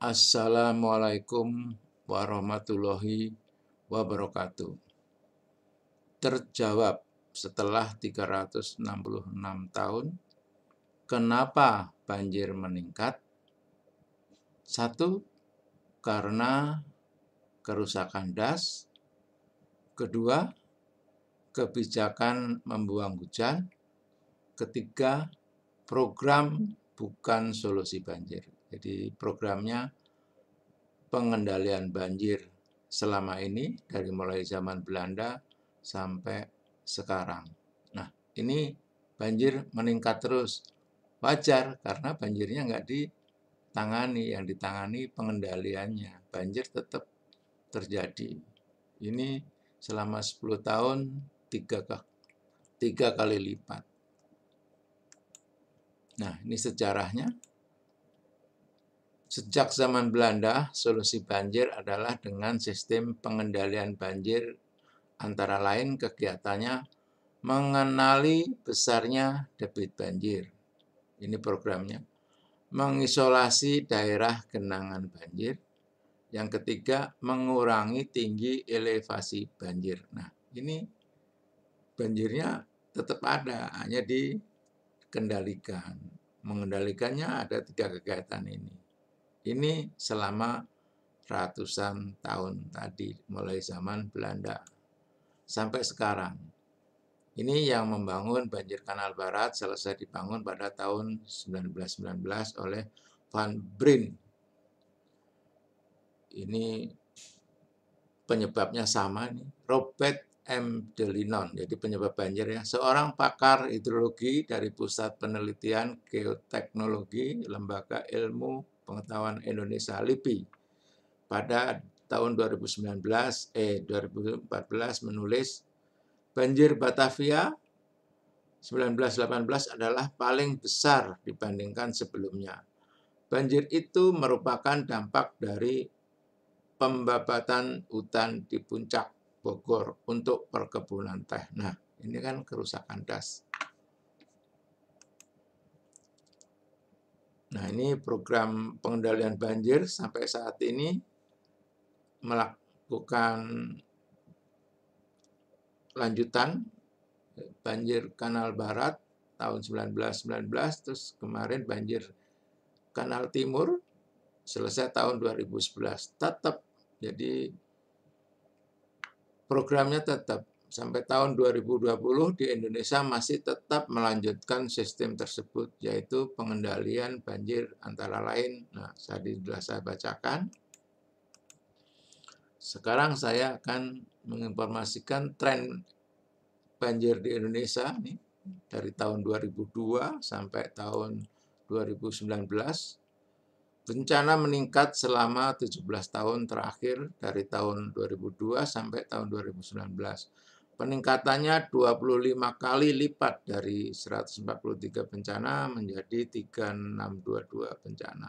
Assalamualaikum warahmatullahi wabarakatuh. Terjawab setelah 366 tahun, kenapa banjir meningkat? Satu, karena kerusakan das. Kedua, kebijakan membuang hujan. Ketiga, program bukan solusi banjir. Jadi programnya pengendalian banjir selama ini dari mulai zaman Belanda sampai sekarang. Nah, ini banjir meningkat terus. Wajar karena banjirnya nggak ditangani, yang ditangani pengendaliannya. Banjir tetap terjadi. Ini selama 10 tahun tiga kali lipat. Nah, ini sejarahnya. Sejak zaman Belanda, solusi banjir adalah dengan sistem pengendalian banjir, antara lain kegiatannya mengenali besarnya debit banjir. Ini programnya. Mengisolasi daerah genangan banjir. Yang ketiga, mengurangi tinggi elevasi banjir. Nah, ini banjirnya tetap ada, hanya dikendalikan. Mengendalikannya ada 3 kegiatan ini. Ini selama ratusan tahun tadi, mulai zaman Belanda sampai sekarang. Ini yang membangun banjir Kanal Barat selesai dibangun pada tahun 1919 oleh Van Brien. Ini penyebabnya sama nih, Robert M. de Linon. Jadi penyebab banjir ya, seorang pakar hidrologi dari Pusat Penelitian Geoteknologi Lembaga Ilmu Pengetahuan Indonesia LIPI. Pada tahun 2014 menulis, banjir Batavia 1918 adalah paling besar dibandingkan sebelumnya. Banjir itu merupakan dampak dari pembabatan hutan di puncak Bogor untuk perkebunan teh. Nah, ini kan kerusakan das. Nah, ini program pengendalian banjir sampai saat ini melakukan lanjutan banjir Kanal Barat tahun 1919, terus kemarin banjir Kanal Timur selesai tahun 2011. Tetap, jadi programnya tetap sampai tahun 2020 di Indonesia masih tetap melanjutkan sistem tersebut, yaitu pengendalian banjir antara lain. Nah, sudah saya bacakan. Sekarang saya akan menginformasikan tren banjir di Indonesia nih, dari tahun 2002 sampai tahun 2019. Bencana meningkat selama 17 tahun terakhir dari tahun 2002 sampai tahun 2019. Peningkatannya 25 kali lipat dari 143 bencana menjadi 3622 bencana.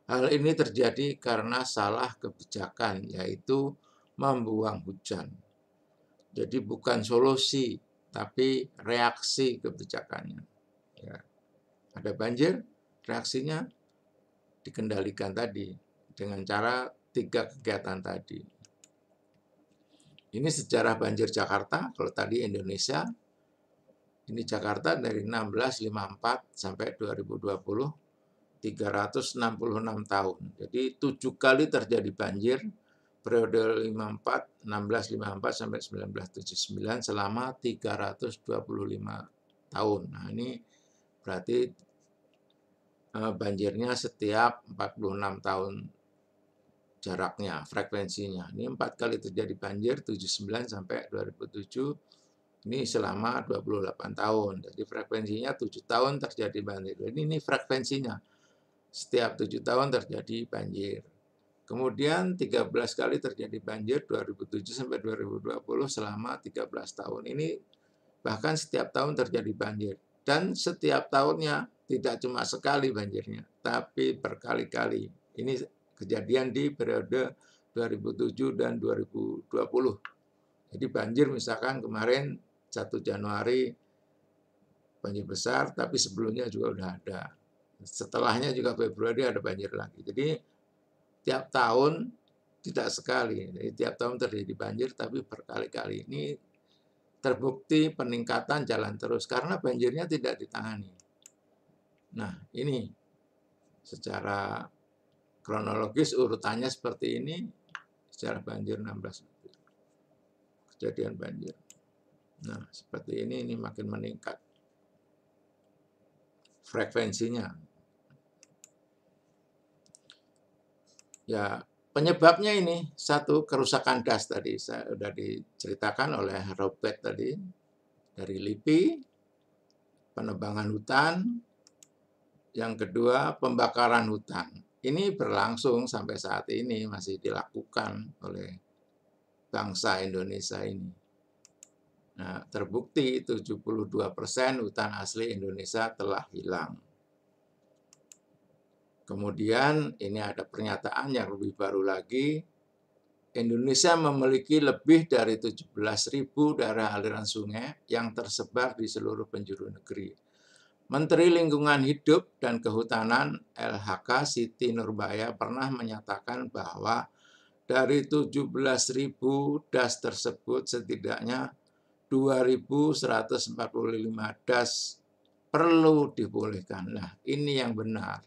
Hal ini terjadi karena salah kebijakan, yaitu membuang hujan. Jadi bukan solusi, tapi reaksi kebijakannya. Ya. Ada banjir, reaksinya dikendalikan tadi dengan cara 3 kegiatan tadi. Ini sejarah banjir Jakarta, kalau tadi Indonesia. Ini Jakarta dari 1654 sampai 2020, 366 tahun. Jadi 7 kali terjadi banjir periode 1654 sampai 1979 selama 325 tahun. Nah, ini berarti banjirnya setiap 46 tahun jaraknya, frekuensinya. Ini 4 kali terjadi banjir, 79 sampai 2007. Ini selama 28 tahun. Jadi frekuensinya 7 tahun terjadi banjir. Ini frekuensinya. Setiap 7 tahun terjadi banjir. Kemudian 13 kali terjadi banjir 2007 sampai 2020 selama 13 tahun. Ini bahkan setiap tahun terjadi banjir. Dan setiap tahunnya tidak cuma sekali banjirnya, tapi berkali-kali. Ini kejadian di periode 2007 dan 2020. Jadi banjir misalkan kemarin 1 Januari banjir besar, tapi sebelumnya juga udah ada. Setelahnya juga Februari ada banjir lagi. Jadi tiap tahun tidak sekali. Jadi tiap tahun terjadi banjir tapi berkali-kali. Ini terbukti peningkatan jalan terus karena banjirnya tidak ditangani. Nah, ini secara kronologis urutannya seperti ini. Secara banjir 16 kejadian banjir. Nah, seperti ini makin meningkat frekuensinya. Ya, penyebabnya ini satu, kerusakan das tadi sudah diceritakan oleh Robert tadi dari LIPI, penebangan hutan, yang kedua pembakaran hutan. Ini berlangsung sampai saat ini masih dilakukan oleh bangsa Indonesia ini. Nah, terbukti 72% hutan asli Indonesia telah hilang. Kemudian ini ada pernyataan yang lebih baru lagi, Indonesia memiliki lebih dari 17.000 daerah aliran sungai yang tersebar di seluruh penjuru negeri. Menteri Lingkungan Hidup dan Kehutanan LHK Siti Nurbaya pernah menyatakan bahwa dari 17.000 das tersebut setidaknya 2.145 das perlu dibolehkan. Nah, ini yang benar.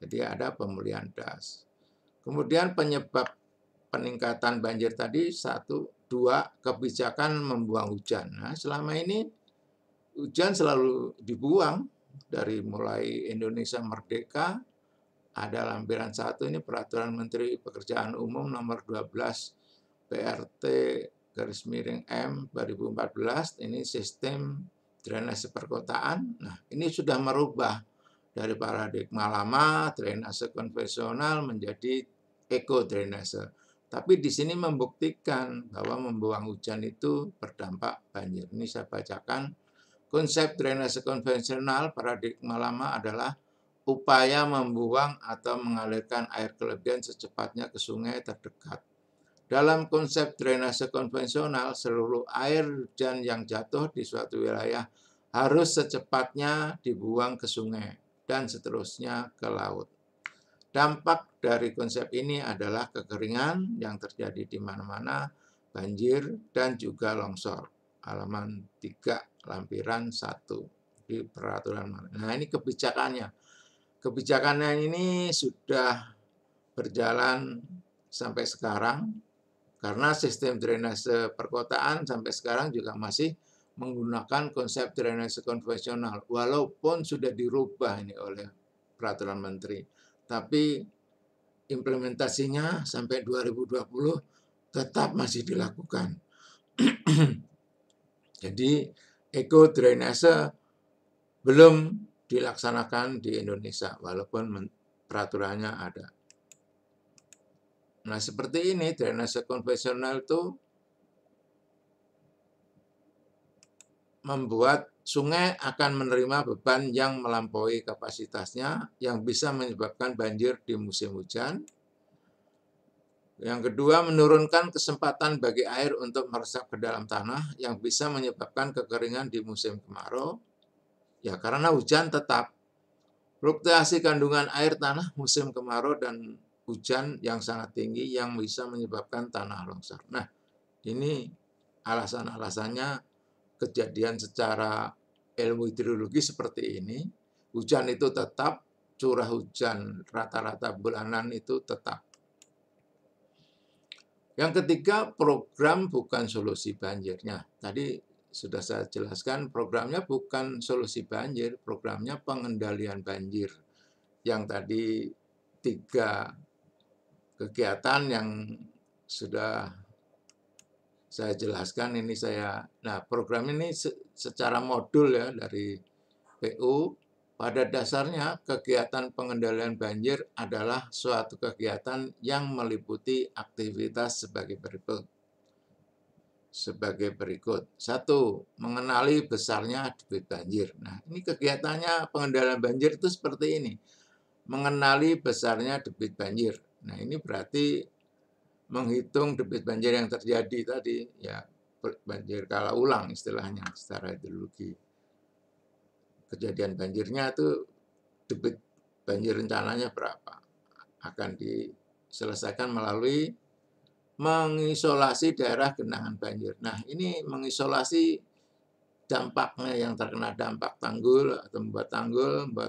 Jadi ada pemulihan das. Kemudian penyebab peningkatan banjir tadi, satu, dua, kebijakan membuang hujan. Nah, selama ini hujan selalu dibuang dari mulai Indonesia merdeka, ada lampiran 1 ini Peraturan Menteri Pekerjaan Umum nomor 12 PRT garis miring M 2014, ini sistem drainase perkotaan. Nah, ini sudah merubah dari paradigma lama drainase konvensional menjadi eco drainase. Tapi di sini membuktikan bahwa membuang hujan itu berdampak banjir. Ini saya bacakan. Konsep drainase konvensional paradigma lama adalah upaya membuang atau mengalirkan air kelebihan secepatnya ke sungai terdekat. Dalam konsep drainase konvensional, seluruh air hujan yang jatuh di suatu wilayah harus secepatnya dibuang ke sungai dan seterusnya ke laut. Dampak dari konsep ini adalah kekeringan yang terjadi di mana-mana, banjir, dan juga longsor. Halaman 3, lampiran 1 di peraturan. Nah, ini kebijakannya. Kebijakannya ini sudah berjalan sampai sekarang, karena sistem drainase perkotaan sampai sekarang juga masih menggunakan konsep drainase konvensional, walaupun sudah dirubah ini oleh peraturan menteri. Tapi implementasinya sampai 2020 tetap masih dilakukan. Jadi eco drainase belum dilaksanakan di Indonesia, walaupun peraturannya ada. Nah, seperti ini drainase konvensional itu membuat sungai akan menerima beban yang melampaui kapasitasnya yang bisa menyebabkan banjir di musim hujan. Yang kedua, menurunkan kesempatan bagi air untuk meresap ke dalam tanah yang bisa menyebabkan kekeringan di musim kemarau. Ya, karena hujan tetap. Fluktuasi kandungan air tanah musim kemarau dan hujan yang sangat tinggi yang bisa menyebabkan tanah longsor. Nah, ini alasan-alasannya kejadian secara ilmu hidrologi seperti ini. Hujan itu tetap, curah hujan rata-rata bulanan itu tetap. Yang ketiga, program bukan solusi banjirnya. Tadi sudah saya jelaskan, programnya bukan solusi banjir, programnya pengendalian banjir. Yang tadi 3 kegiatan yang sudah saya jelaskan ini nah program ini secara modul ya dari PU. Pada dasarnya kegiatan pengendalian banjir adalah suatu kegiatan yang meliputi aktivitas sebagai berikut. Satu, mengenali besarnya debit banjir. Nah, ini kegiatannya pengendalian banjir itu seperti ini. Mengenali besarnya debit banjir. Nah, ini berarti menghitung debit banjir yang terjadi tadi, ya banjir kala ulang istilahnya secara hidrologi. Kejadian banjirnya itu debit banjir rencananya berapa. akan diselesaikan melalui mengisolasi daerah genangan banjir. Nah, ini mengisolasi dampaknya yang terkena dampak tanggul atau membuat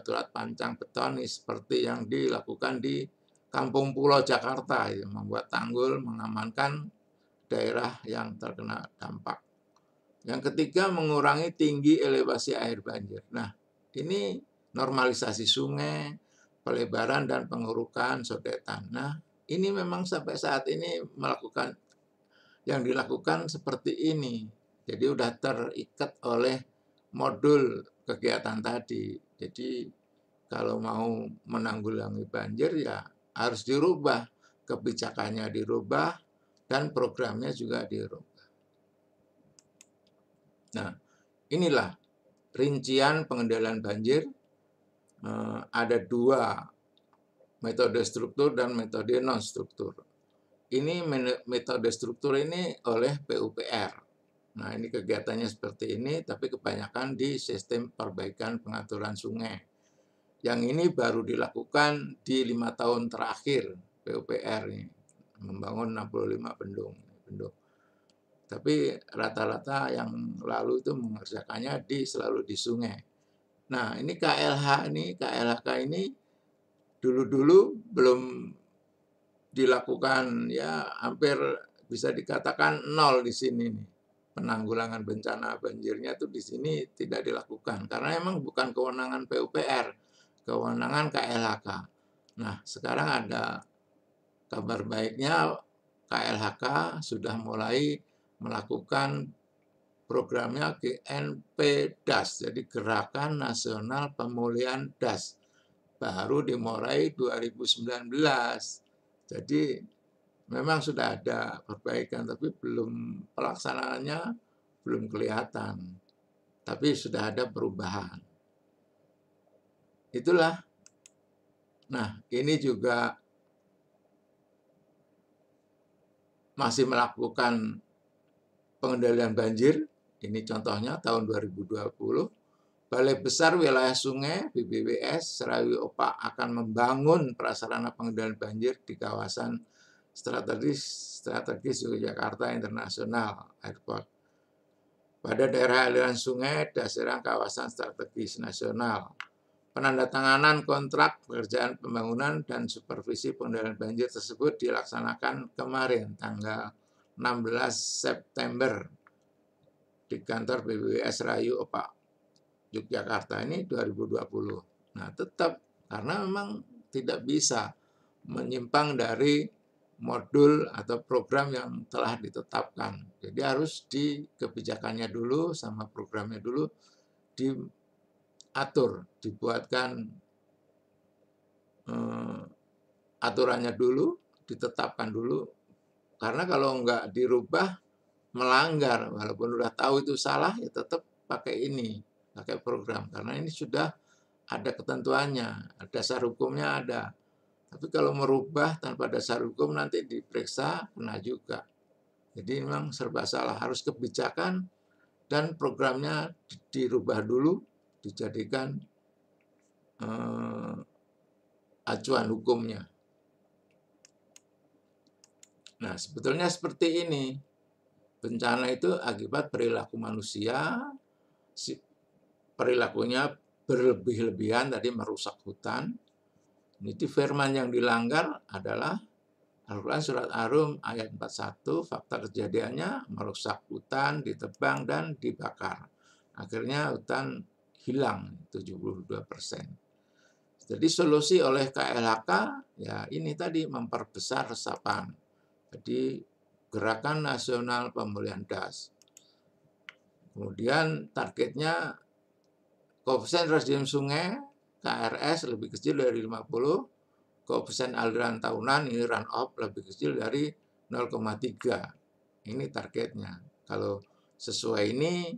turap pancang beton seperti yang dilakukan di Kampung Pulau Jakarta, membuat tanggul mengamankan daerah yang terkena dampak. Yang ketiga, mengurangi tinggi elevasi air banjir. Nah, ini normalisasi sungai, pelebaran dan pengurukan sodetan. Nah, ini memang sampai saat ini yang dilakukan seperti ini. Jadi udah terikat oleh modul kegiatan tadi. Jadi kalau mau menanggulangi banjir ya harus dirubah, kebijakannya dirubah dan programnya juga dirubah. Nah, inilah rincian pengendalian banjir. Ada dua metode struktur dan metode non struktur. Ini metode struktur ini oleh PUPR. Nah, ini kegiatannya seperti ini, tapi kebanyakan di sistem perbaikan pengaturan sungai. Yang ini baru dilakukan di 5 tahun terakhir PUPR ini, membangun 65 bendung. Tapi rata-rata yang lalu itu mengerjakannya selalu di sungai. Nah, ini KLHK ini dulu-dulu belum dilakukan, ya hampir bisa dikatakan nol di sini nih. Penanggulangan bencana banjirnya itu di sini tidak dilakukan karena memang bukan kewenangan PUPR, kewenangan KLHK. Nah, sekarang ada kabar baiknya, KLHK sudah mulai melakukan programnya GNP-DAS, jadi Gerakan Nasional Pemulihan DAS. Baru dimulai 2019. Jadi memang sudah ada perbaikan, tapi pelaksanaannya belum kelihatan. Tapi sudah ada perubahan. Itulah. Nah, ini juga masih melakukan pengendalian banjir. Ini contohnya tahun 2020. Balai Besar Wilayah Sungai BBWS Serawi Opak akan membangun prasarana pengendalian banjir di kawasan strategis Yogyakarta International Airport. Pada daerah aliran sungai dasar kawasan strategis nasional. Penandatanganan kontrak pekerjaan pembangunan dan supervisi pengendalian banjir tersebut dilaksanakan kemarin tanggal 16 September di kantor BBWS Rayu Opak Yogyakarta ini 2020. Nah, tetap karena memang tidak bisa menyimpang dari modul atau program yang telah ditetapkan. Jadi harus di kebijakannya dulu sama programnya dulu diatur, dibuatkan aturannya dulu, ditetapkan dulu. Karena kalau nggak dirubah melanggar, walaupun udah tahu itu salah ya tetap pakai ini. Pakai program, karena ini sudah ada ketentuannya, dasar hukumnya ada. Tapi kalau merubah tanpa dasar hukum nanti diperiksa, kena juga. Jadi memang serba salah, harus kebijakan dan programnya dirubah dulu, dijadikan acuan hukumnya. Nah, sebetulnya seperti ini. Bencana itu akibat perilaku manusia, perilakunya berlebih-lebihan tadi merusak hutan. Ini firman yang dilanggar adalah Al-Quran Surat Ar-Rum ayat 41, fakta kejadiannya merusak hutan, ditebang dan dibakar. Akhirnya hutan hilang 72%. Jadi solusi oleh KLHK ya ini tadi memperbesar resapan. Jadi Gerakan Nasional Pemulihan DAS. Kemudian targetnya koefisien residu sungai KRS lebih kecil dari 50, koefisien aliran tahunan ini run off lebih kecil dari 0,3. Ini targetnya. Kalau sesuai ini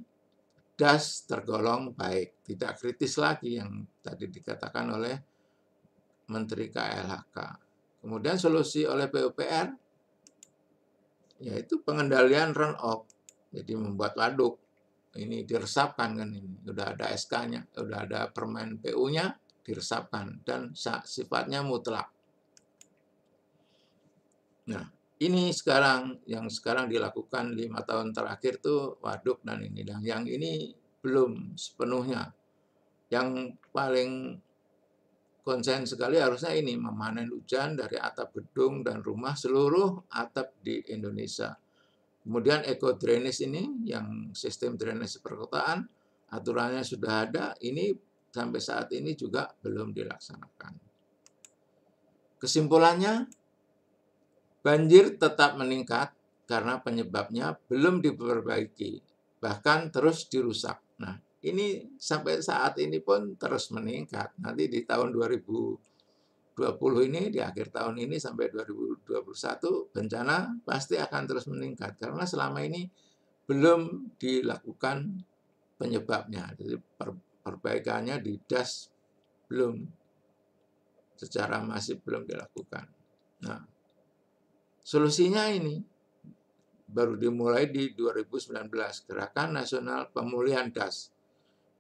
DAS tergolong baik, tidak kritis lagi yang tadi dikatakan oleh Menteri KLHK. Kemudian solusi oleh PUPR yaitu pengendalian run off. Jadi membuat waduk. Ini diresapkan kan ini. Udah ada SK-nya, udah ada permen PU-nya, diresapkan dan sifatnya mutlak. Nah, ini yang sekarang dilakukan 5 tahun terakhir tuh waduk dan ini. Dan yang ini belum sepenuhnya. Yang paling konsen sekali harusnya ini memanen hujan dari atap gedung dan rumah seluruh atap di Indonesia. Kemudian eco drainage ini yang sistem drainase perkotaan aturannya sudah ada, ini sampai saat ini juga belum dilaksanakan. Kesimpulannya, banjir tetap meningkat karena penyebabnya belum diperbaiki, bahkan terus dirusak. Nah, ini sampai saat ini pun terus meningkat. Nanti di tahun 2020 ini, di akhir tahun ini sampai 2021, bencana pasti akan terus meningkat. Karena selama ini belum dilakukan penyebabnya. Jadi perbaikannya di das belum, secara masif belum dilakukan. Nah, solusinya ini baru dimulai di 2019, Gerakan Nasional Pemulihan Das.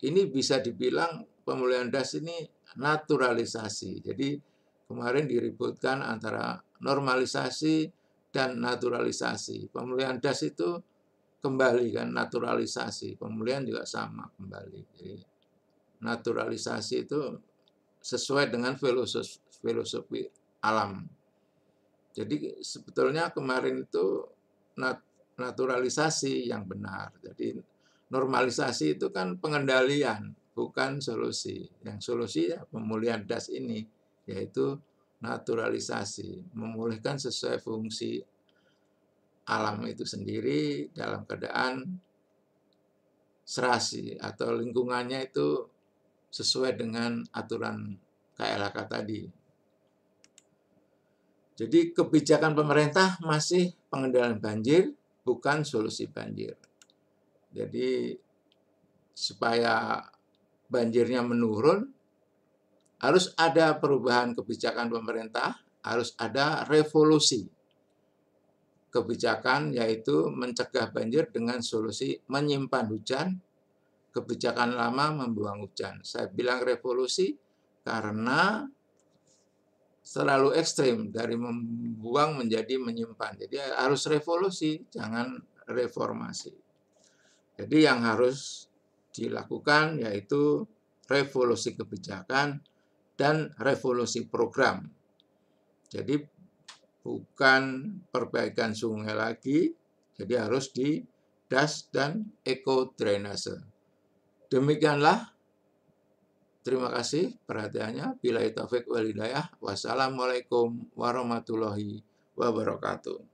Ini bisa dibilang pemulihan das ini naturalisasi. Jadi kemarin diributkan antara normalisasi dan naturalisasi. Pemulihan das itu kembali kan, naturalisasi. Pemulihan juga sama kembali. Jadi naturalisasi itu sesuai dengan filosofi alam. Jadi sebetulnya kemarin itu naturalisasi yang benar. Jadi normalisasi itu kan pengendalian, bukan solusi. Yang solusi ya pemulihan das ini, yaitu naturalisasi, memulihkan sesuai fungsi alam itu sendiri dalam keadaan serasi atau lingkungannya itu sesuai dengan aturan KLHK tadi. Jadi kebijakan pemerintah masih pengendalian banjir, bukan solusi banjir. Jadi supaya banjirnya menurun, harus ada perubahan kebijakan pemerintah, harus ada revolusi kebijakan, yaitu mencegah banjir dengan solusi menyimpan hujan, kebijakan lama membuang hujan. Saya bilang revolusi karena terlalu ekstrim dari membuang menjadi menyimpan. Jadi harus revolusi, jangan reformasi. Jadi yang harus dilakukan yaitu revolusi kebijakan dan revolusi program. Jadi bukan perbaikan sungai lagi, jadi harus di das dan eco drainase. Demikianlah. Terima kasih perhatiannya. Billahi taufik wal hidayah. Wassalamualaikum warahmatullahi wabarakatuh.